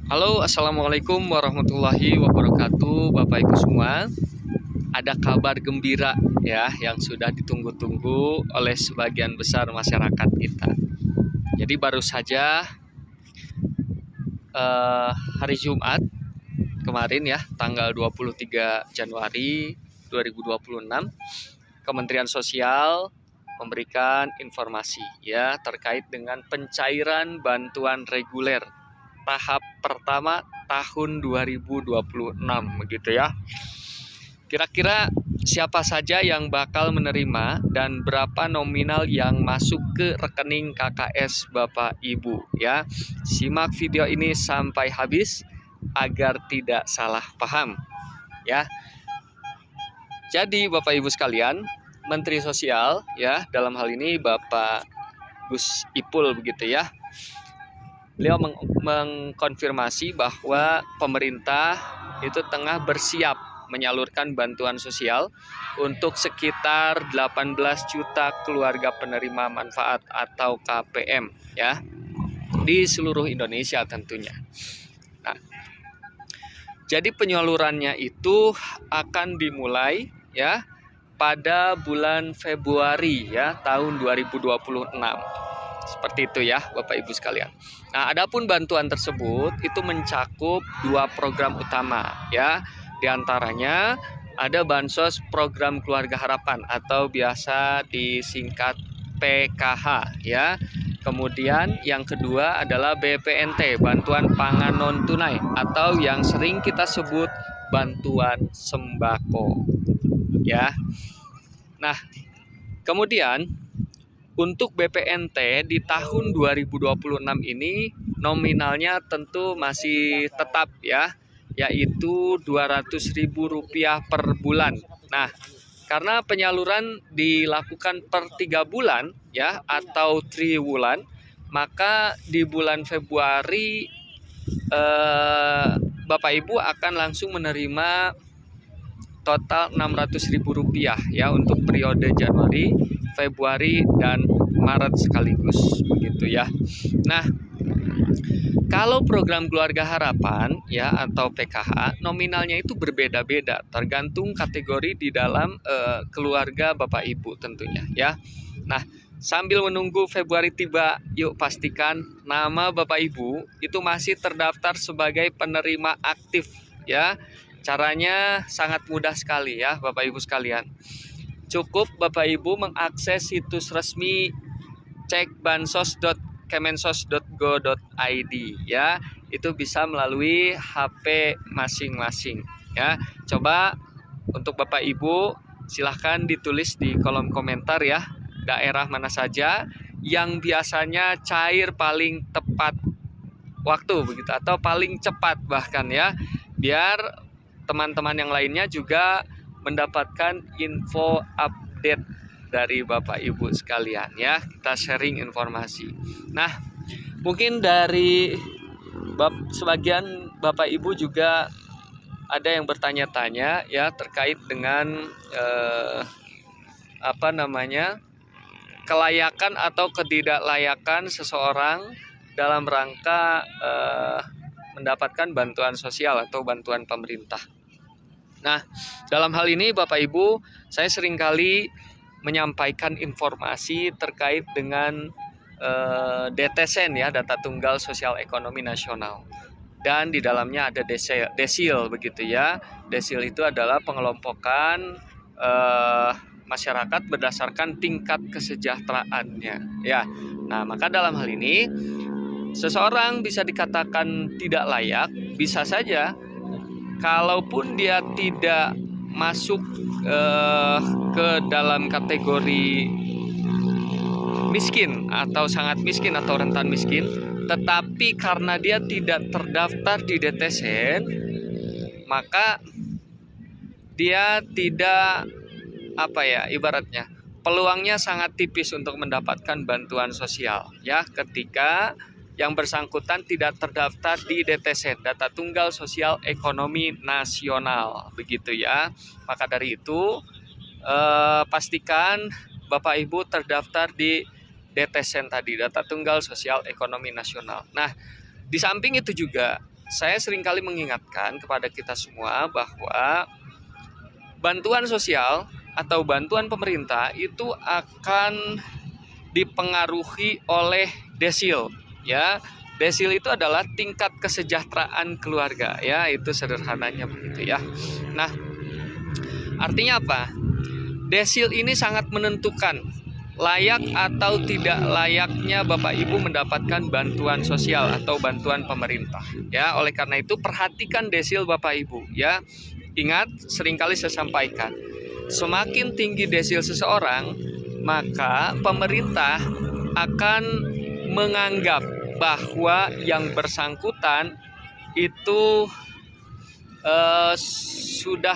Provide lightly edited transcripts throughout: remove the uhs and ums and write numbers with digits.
Halo, assalamualaikum warahmatullahi wabarakatuh, Bapak Ibu semua. Ada kabar gembira ya yang sudah ditunggu-tunggu oleh sebagian besar masyarakat kita. Jadi baru saja hari Jumat kemarin ya, tanggal 23 Januari 2026, Kementerian Sosial memberikan informasi ya terkait dengan pencairan bantuan reguler tahap pertama tahun 2026 begitu ya. Kira-kira siapa saja yang bakal menerima dan berapa nominal yang masuk ke rekening KKS Bapak Ibu ya. Simak video ini sampai habis agar tidak salah paham ya. Jadi Bapak Ibu sekalian, Menteri Sosial ya, dalam hal ini Bapak Gus Ipul begitu ya. Beliau mengkonfirmasi bahwa pemerintah itu tengah bersiap menyalurkan bantuan sosial untuk sekitar 18 juta keluarga penerima manfaat atau KPM ya di seluruh Indonesia tentunya. Nah, jadi penyalurannya itu akan dimulai ya pada bulan Februari ya tahun 2026. Seperti itu ya Bapak Ibu sekalian. Nah, adapun bantuan tersebut itu mencakup dua program utama ya. Di antaranya ada Bansos Program Keluarga Harapan atau biasa disingkat PKH ya. Kemudian yang kedua adalah BPNT, Bantuan Pangan Non Tunai atau yang sering kita sebut bantuan sembako ya. Nah, kemudian untuk BPNT di tahun 2026 ini nominalnya tentu masih tetap ya, yaitu Rp200.000 per bulan. Nah, karena penyaluran dilakukan per 3 bulan ya atau triwulan, maka di bulan Februari Bapak Ibu akan langsung menerima total Rp600.000 ya untuk periode Januari, Februari, dan Maret sekaligus begitu ya. Nah, kalau program Keluarga Harapan ya atau PKH nominalnya itu berbeda-beda tergantung kategori di dalam keluarga Bapak Ibu tentunya ya. Nah, sambil menunggu Februari tiba, yuk pastikan nama Bapak Ibu itu masih terdaftar sebagai penerima aktif ya. Caranya sangat mudah sekali ya Bapak Ibu sekalian. Cukup Bapak Ibu mengakses situs resmi cekbansos.kemensos.go.id ya. Itu bisa melalui HP masing-masing ya. Coba untuk Bapak Ibu silahkan ditulis di kolom komentar ya, daerah mana saja yang biasanya cair paling tepat waktu begitu atau paling cepat bahkan ya, biar teman-teman yang lainnya juga mendapatkan info update dari Bapak Ibu sekalian ya. Kita sharing informasi. Nah, mungkin dari sebagian Bapak Ibu juga ada yang bertanya-tanya ya terkait dengan kelayakan atau ketidaklayakan seseorang dalam rangka mendapatkan bantuan sosial atau bantuan pemerintah. Nah, dalam hal ini Bapak Ibu, saya seringkali menyampaikan informasi terkait dengan DTSN ya, Data Tunggal Sosial Ekonomi Nasional. Dan di dalamnya ada desil begitu ya. Desil itu adalah pengelompokan masyarakat berdasarkan tingkat kesejahteraannya ya. Nah, maka dalam hal ini seseorang bisa dikatakan tidak layak, bisa saja kalaupun dia tidak masuk ke dalam kategori miskin atau sangat miskin atau rentan miskin, tetapi karena dia tidak terdaftar di DTSN, maka dia tidak ibaratnya peluangnya sangat tipis untuk mendapatkan bantuan sosial ya ketika yang bersangkutan tidak terdaftar di DTSN, Data Tunggal Sosial Ekonomi Nasional begitu ya. Maka dari itu pastikan Bapak Ibu terdaftar di DTSN tadi, Data Tunggal Sosial Ekonomi Nasional. Nah, di samping itu juga saya seringkali mengingatkan kepada kita semua bahwa bantuan sosial atau bantuan pemerintah itu akan dipengaruhi oleh desil, ya. Desil itu adalah tingkat kesejahteraan keluarga, ya, itu sederhananya begitu ya. Nah, artinya apa? Desil ini sangat menentukan layak atau tidak layaknya Bapak Ibu mendapatkan bantuan sosial atau bantuan pemerintah, ya. Oleh karena itu perhatikan desil Bapak Ibu, ya. Ingat, seringkali saya sampaikan, semakin tinggi desil seseorang, maka pemerintah akan menganggap bahwa yang bersangkutan itu sudah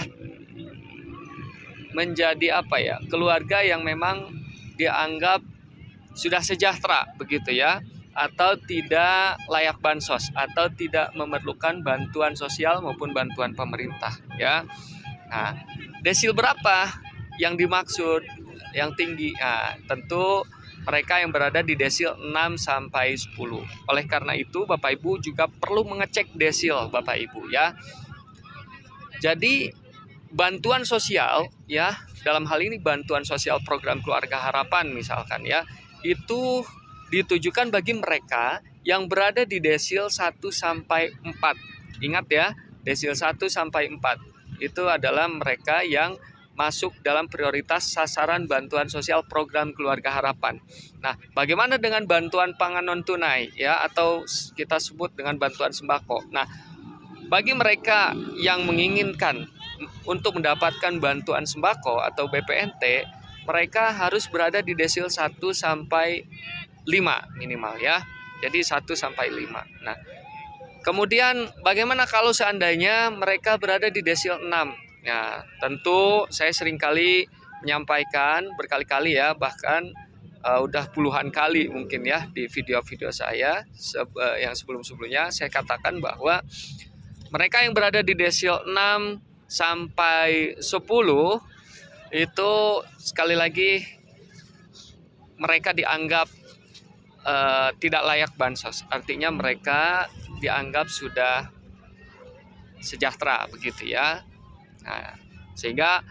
menjadi keluarga yang memang dianggap sudah sejahtera begitu ya, atau tidak layak bansos atau tidak memerlukan bantuan sosial maupun bantuan pemerintah, ya. Nah, desil berapa yang dimaksud yang tinggi? Nah, tentu mereka yang berada di desil 6 sampai 10. Oleh karena itu Bapak Ibu juga perlu mengecek desil Bapak Ibu, ya. Jadi bantuan sosial, ya, dalam hal ini bantuan sosial program Keluarga Harapan misalkan, ya, itu ditujukan bagi mereka yang berada di desil 1 sampai 4. Ingat ya, desil 1 sampai 4 itu adalah mereka yang masuk dalam prioritas sasaran bantuan sosial program Keluarga Harapan. Nah, bagaimana dengan bantuan pangan non tunai, ya, atau kita sebut dengan bantuan sembako? Nah, bagi mereka yang menginginkan untuk mendapatkan bantuan sembako atau BPNT, mereka harus berada di desil 1 sampai 5 minimal, ya. Jadi 1 sampai 5. Nah, kemudian bagaimana kalau seandainya mereka berada di desil 6? Nah, tentu saya seringkali menyampaikan berkali-kali, ya, bahkan udah puluhan kali mungkin ya di video-video saya yang sebelum-sebelumnya saya katakan bahwa mereka yang berada di desil 6 sampai 10 itu sekali lagi mereka dianggap tidak layak bansos. Artinya mereka dianggap sudah sejahtera begitu ya. Nah, sehingga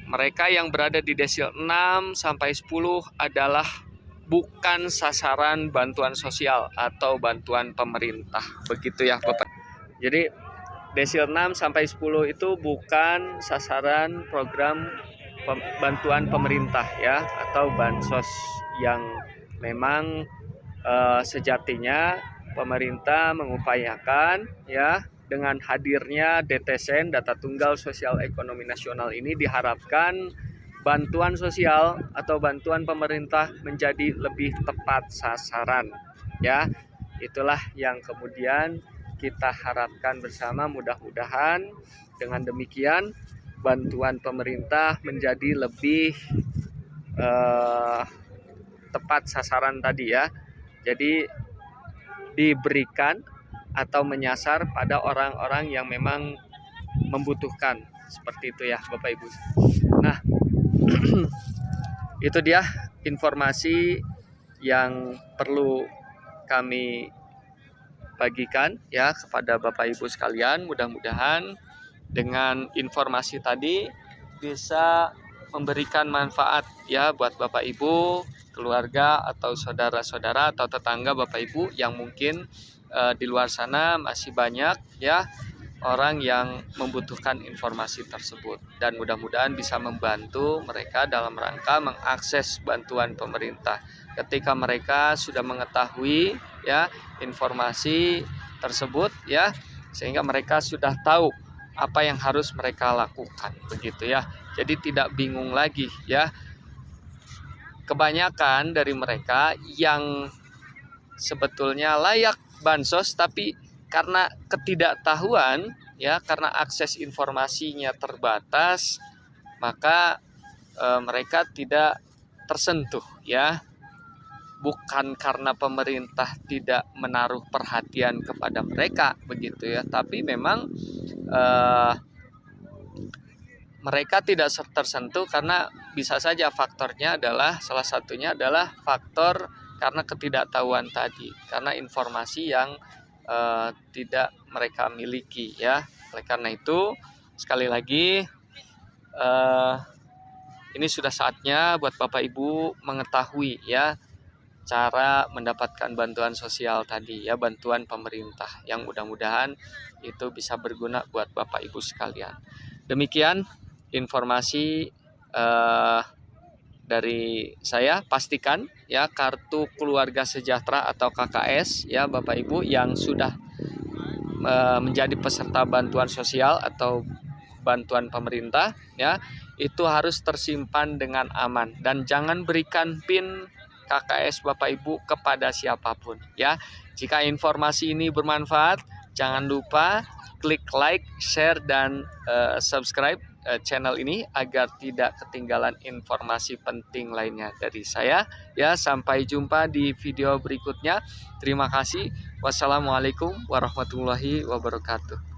mereka yang berada di desil 6 sampai 10 adalah bukan sasaran bantuan sosial atau bantuan pemerintah. Begitu ya Bapak. Jadi desil 6 sampai 10 itu bukan sasaran program bantuan pemerintah, ya, atau bansos yang memang sejatinya pemerintah mengupayakan, ya, dengan hadirnya DTSN, Data Tunggal Sosial Ekonomi Nasional ini diharapkan bantuan sosial atau bantuan pemerintah menjadi lebih tepat sasaran, ya. Itulah yang kemudian kita harapkan bersama, mudah-mudahan dengan demikian bantuan pemerintah menjadi lebih tepat sasaran tadi, ya. Jadi diberikan atau menyasar pada orang-orang yang memang membutuhkan, seperti itu ya Bapak Ibu. Nah, itu dia informasi yang perlu kami bagikan ya kepada Bapak Ibu sekalian. Mudah-mudahan dengan informasi tadi bisa memberikan manfaat ya buat Bapak Ibu, keluarga atau saudara-saudara atau tetangga Bapak Ibu yang mungkin di luar sana masih banyak ya orang yang membutuhkan informasi tersebut, dan mudah-mudahan bisa membantu mereka dalam rangka mengakses bantuan pemerintah ketika mereka sudah mengetahui ya informasi tersebut ya, sehingga mereka sudah tahu apa yang harus mereka lakukan begitu ya. Jadi tidak bingung lagi ya. Kebanyakan dari mereka yang sebetulnya layak bansos tapi karena ketidaktahuan ya, karena akses informasinya terbatas, maka mereka tidak tersentuh ya. Bukan karena pemerintah tidak menaruh perhatian kepada mereka begitu ya, tapi memang mereka tidak tersentuh karena bisa saja faktornya adalah, salah satunya adalah faktor karena ketidaktahuan tadi, karena informasi yang tidak mereka miliki ya. Oleh karena itu sekali lagi ini sudah saatnya buat Bapak Ibu mengetahui ya cara mendapatkan bantuan sosial tadi ya, bantuan pemerintah yang mudah-mudahan itu bisa berguna buat Bapak Ibu sekalian. Demikian informasi dari saya. Pastikan ya kartu keluarga sejahtera atau KKS ya Bapak Ibu yang sudah menjadi peserta bantuan sosial atau bantuan pemerintah ya, itu harus tersimpan dengan aman dan jangan berikan PIN KKS Bapak Ibu kepada siapapun ya. Jika informasi ini bermanfaat, jangan lupa klik like, share dan subscribe channel ini agar tidak ketinggalan informasi penting lainnya dari saya ya. Sampai jumpa di video berikutnya. Terima kasih. Wassalamualaikum warahmatullahi wabarakatuh.